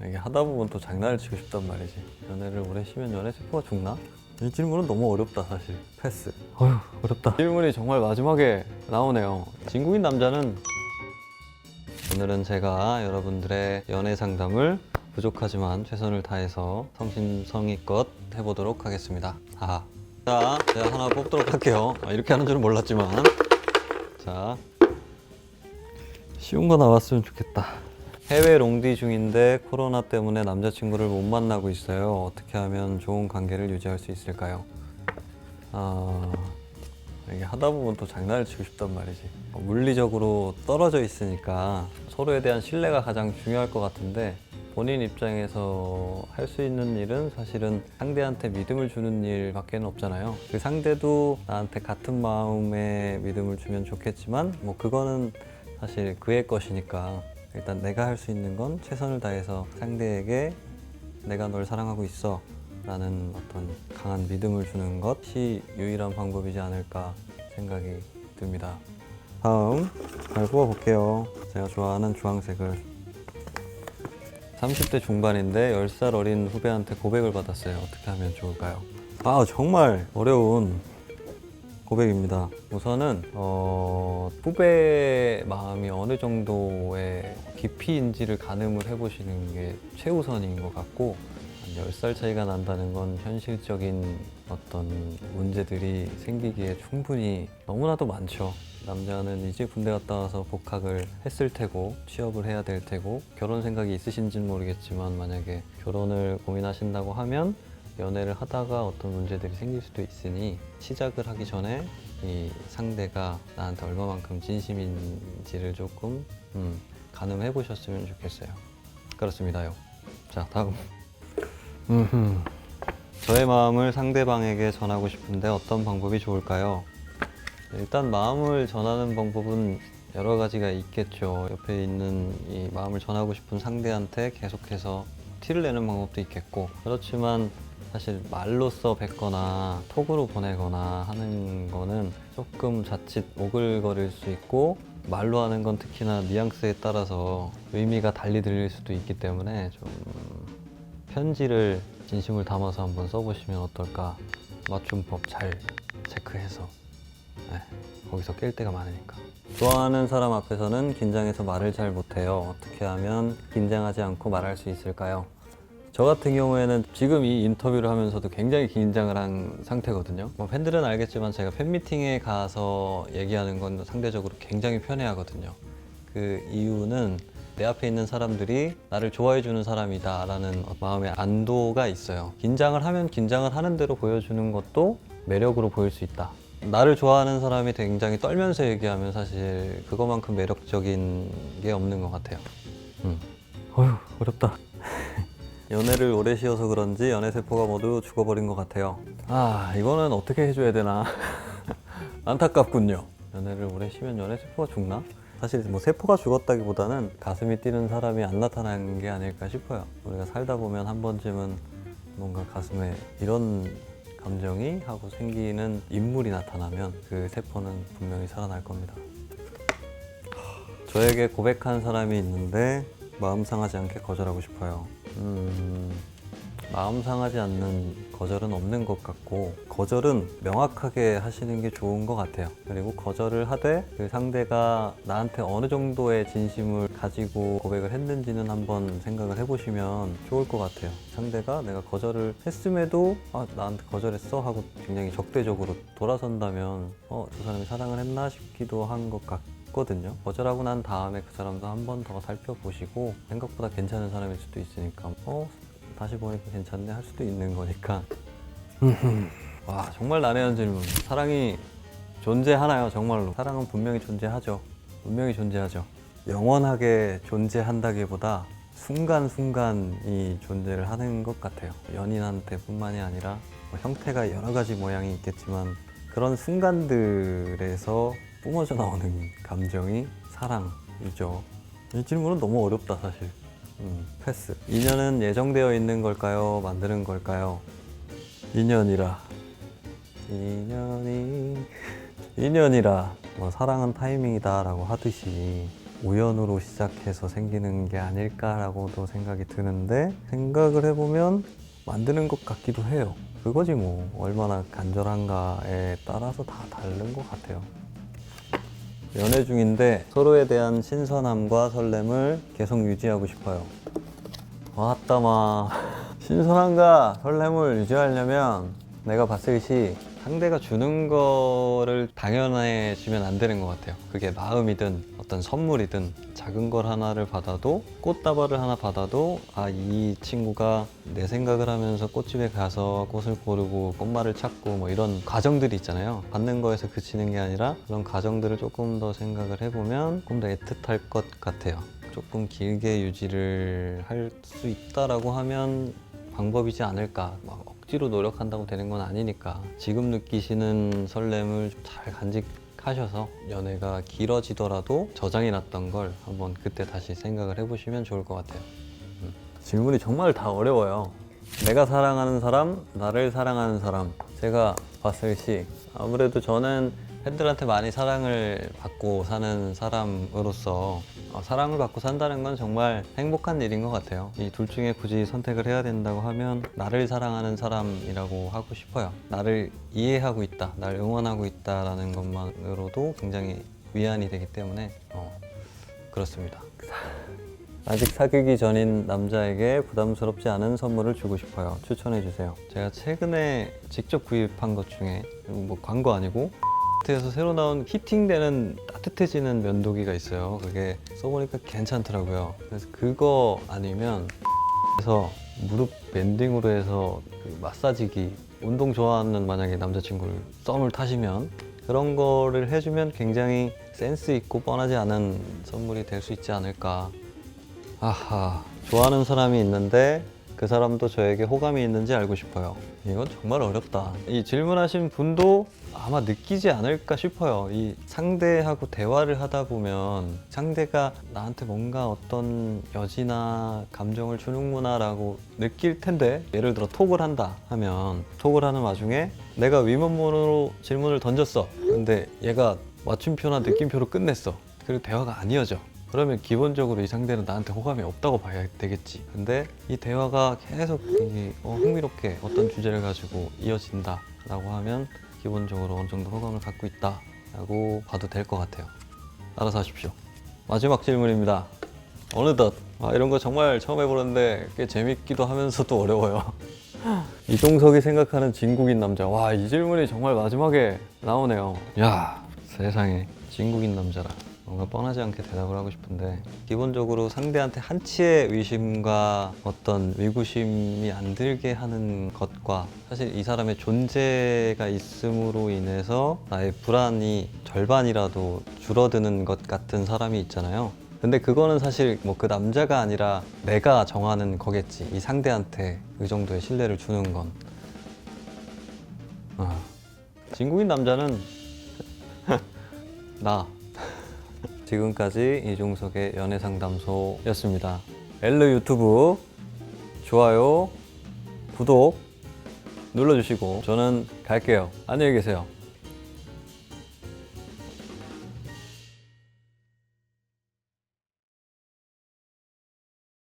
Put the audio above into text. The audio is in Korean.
이게 하다 보면 또 장난을 치고 싶단 말이지. 연애를 오래 쉬면 연애 세포가 죽나? 이 질문은 너무 어렵다 사실. 패스. 어휴 어렵다. 질문이 정말 마지막에 나오네요. 진국인 남자는 오늘은 제가 여러분들의 연애 상담을 부족하지만 최선을 다해서 성심성의껏 해보도록 하겠습니다. 자, 제가 하나 뽑도록 할게요. 이렇게 하는 줄은 몰랐지만. 자, 쉬운 거 나왔으면 좋겠다. 해외 롱디 중인데 코로나 때문에 남자친구를 못 만나고 있어요. 어떻게 하면 좋은 관계를 유지할 수 있을까요? 이게 하다 보면 또 장난을 치고 싶단 말이지. 물리적으로 떨어져 있으니까 서로에 대한 신뢰가 가장 중요할 것 같은데, 본인 입장에서 할 수 있는 일은 사실은 상대한테 믿음을 주는 일밖에 없잖아요. 그 상대도 나한테 같은 마음의 믿음을 주면 좋겠지만 뭐 그거는 사실 그의 것이니까, 일단 내가 할 수 있는 건 최선을 다해서 상대에게 내가 널 사랑하고 있어 라는 어떤 강한 믿음을 주는 것이 유일한 방법이지 않을까 생각이 듭니다. 다음 잘 뽑아볼게요. 제가 좋아하는 주황색을. 30대 중반인데 10살 어린 후배한테 고백을 받았어요. 어떻게 하면 좋을까요? 정말 어려운 고백입니다. 우선은 후배의 마음이 어느 정도의 깊이인지를 가늠을 해보시는 게 최우선인 것 같고, 10살 차이가 난다는 건 현실적인 어떤 문제들이 생기기에 충분히 너무나도 많죠. 남자는 이제 군대 갔다 와서 복학을 했을 테고 취업을 해야 될 테고, 결혼 생각이 있으신지는 모르겠지만 만약에 결혼을 고민하신다고 하면 연애를 하다가 어떤 문제들이 생길 수도 있으니, 시작을 하기 전에 이 상대가 나한테 얼마만큼 진심인지를 조금 가늠해 보셨으면 좋겠어요. 그렇습니다요. 자, 다음. 저의 마음을 상대방에게 전하고 싶은데 어떤 방법이 좋을까요? 일단 마음을 전하는 방법은 여러 가지가 있겠죠. 옆에 있는 이 마음을 전하고 싶은 상대한테 계속해서 티를 내는 방법도 있겠고, 그렇지만 사실 말로써 뱉거나 톡으로 보내거나 하는 거는 조금 자칫 오글거릴 수 있고, 말로 하는 건 특히나 뉘앙스에 따라서 의미가 달리 들릴 수도 있기 때문에 좀 편지를 진심을 담아서 한번 써보시면 어떨까. 맞춤법 잘 체크해서. 네, 거기서 깰 때가 많으니까. 좋아하는 사람 앞에서는 긴장해서 말을 잘 못해요. 어떻게 하면 긴장하지 않고 말할 수 있을까요? 저 같은 경우에는 지금 이 인터뷰를 하면서도 굉장히 긴장을 한 상태거든요. 팬들은 알겠지만 제가 팬미팅에 가서 얘기하는 건 상대적으로 굉장히 편해하거든요. 그 이유는 내 앞에 있는 사람들이 나를 좋아해주는 사람이다 라는 마음의 안도가 있어요. 긴장을 하면 긴장을 하는 대로 보여주는 것도 매력으로 보일 수 있다. 나를 좋아하는 사람이 굉장히 떨면서 얘기하면 사실 그거만큼 매력적인 게 없는 것 같아요. 어휴 어렵다. 연애를 오래 쉬어서 그런지 연애 세포가 모두 죽어버린 것 같아요. 이거는 어떻게 해줘야 되나. 안타깝군요. 연애를 오래 쉬면 연애 세포가 죽나? 사실 뭐 세포가 죽었다기보다는 가슴이 뛰는 사람이 안 나타난 게 아닐까 싶어요. 우리가 살다 보면 한 번쯤은 뭔가 가슴에 이런 감정이 하고 생기는 인물이 나타나면 그 세포는 분명히 살아날 겁니다. 저에게 고백한 사람이 있는데 마음 상하지 않게 거절하고 싶어요. 마음 상하지 않는 거절은 없는 것 같고, 거절은 명확하게 하시는 게 좋은 것 같아요. 그리고 거절을 하되 그 상대가 나한테 어느 정도의 진심을 가지고 고백을 했는지는 한번 생각을 해보시면 좋을 것 같아요. 상대가 내가 거절을 했음에도 나한테 거절했어 하고 굉장히 적대적으로 돌아선다면 저 사람이 사랑을 했나 싶기도 한 것 같거든요. 거절하고 난 다음에 그 사람도 한 번 더 살펴보시고, 생각보다 괜찮은 사람일 수도 있으니까 다시 보니까 괜찮네 할 수도 있는 거니까. 와, 정말 난해한 질문. 사랑이 존재하나요? 정말로 사랑은 분명히 존재하죠. 분명히 존재하죠. 영원하게 존재한다기보다 순간순간이 존재를 하는 것 같아요. 연인한테 뿐만이 아니라 형태가 여러 가지 모양이 있겠지만 그런 순간들에서 뿜어져 나오는 감정이 사랑이죠. 이 질문은 너무 어렵다 사실. 패스. 인연은 예정되어 있는 걸까요? 만드는 걸까요? 인연이라. 인연이라. 사랑은 타이밍이다 라고 하듯이 우연으로 시작해서 생기는 게 아닐까라고도 생각이 드는데, 생각을 해보면 만드는 것 같기도 해요. 그거지 뭐. 얼마나 간절한가에 따라서 다 다른 것 같아요. 연애 중인데 서로에 대한 신선함과 설렘을 계속 유지하고 싶어요. 왔다 마. 신선함과 설렘을 유지하려면 내가 봤을 시 상대가 주는 거를 당연해지면 안 되는 것 같아요. 그게 마음이든 어떤 선물이든 작은 걸 하나를 받아도, 꽃다발을 하나 받아도 이 친구가 내 생각을 하면서 꽃집에 가서 꽃을 고르고 꽃말을 찾고 뭐 이런 과정들이 있잖아요. 받는 거에서 그치는 게 아니라 그런 과정들을 조금 더 생각을 해보면 조금 더 애틋할 것 같아요. 조금 길게 유지를 할 수 있다라고 하면 방법이지 않을까. 막 억지로 노력한다고 되는 건 아니니까 지금 느끼시는 설렘을 잘 간직하셔서 연애가 길어지더라도 저장해 놨던 걸 한번 그때 다시 생각을 해보시면 좋을 것 같아요. 질문이 정말 다 어려워요. 내가 사랑하는 사람, 나를 사랑하는 사람. 제가 봤을 시 아무래도 저는 팬들한테 많이 사랑을 받고 사는 사람으로서 사랑을 받고 산다는 건 정말 행복한 일인 것 같아요. 이 둘 중에 굳이 선택을 해야 된다고 하면 나를 사랑하는 사람이라고 하고 싶어요. 나를 이해하고 있다, 날 응원하고 있다라는 것만으로도 굉장히 위안이 되기 때문에 그렇습니다. 아직 사귀기 전인 남자에게 부담스럽지 않은 선물을 주고 싶어요. 추천해 주세요. 제가 최근에 직접 구입한 것 중에 뭐 광고 아니고 마트에서 새로 나온 히팅되는 따뜻해지는 면도기가 있어요. 그게 써보니까 괜찮더라고요. 그래서 그거 아니면 그래서 무릎 밴딩으로 해서 그 마사지기, 운동 좋아하는 만약에 남자친구를 썸을 타시면 그런 거를 해주면 굉장히 센스 있고 뻔하지 않은 선물이 될 수 있지 않을까. 아하, 좋아하는 사람이 있는데 그 사람도 저에게 호감이 있는지 알고 싶어요. 이건 정말 어렵다. 이 질문하신 분도 아마 느끼지 않을까 싶어요. 이 상대하고 대화를 하다 보면 상대가 나한테 뭔가 어떤 여지나 감정을 주는구나 라고 느낄 텐데, 예를 들어 톡을 한다 하면 톡을 하는 와중에 내가 위문으로 질문을 던졌어. 근데 얘가 맞춤표나 느낌표로 끝냈어. 그리고 대화가 안 이어져. 그러면 기본적으로 이 상대는 나한테 호감이 없다고 봐야 되겠지. 근데 이 대화가 계속 흥미롭게 어떤 주제를 가지고 이어진다 라고 하면 기본적으로 어느 정도 호감을 갖고 있다 라고 봐도 될 것 같아요. 알아서 하십시오. 마지막 질문입니다. 어느덧 이런 거 정말 처음 해보는데 꽤 재밌기도 하면서도 어려워요. 이종석이 생각하는 진국인 남자. 와, 이 질문이 정말 마지막에 나오네요. 야, 세상에, 진국인 남자라. 뭔가 뻔하지 않게 대답을 하고 싶은데, 기본적으로 상대한테 한치의 의심과 어떤 의구심이 안 들게 하는 것과, 사실 이 사람의 존재가 있음으로 인해서 나의 불안이 절반이라도 줄어드는 것 같은 사람이 있잖아요. 근데 그거는 사실 뭐 그 남자가 아니라 내가 정하는 거겠지. 이 상대한테 그 정도의 신뢰를 주는 건. 진국인 남자는 나. 지금까지 이종석의 연애상담소였습니다. 엘르 유튜브 좋아요, 구독 눌러주시고 저는 갈게요. 안녕히 계세요.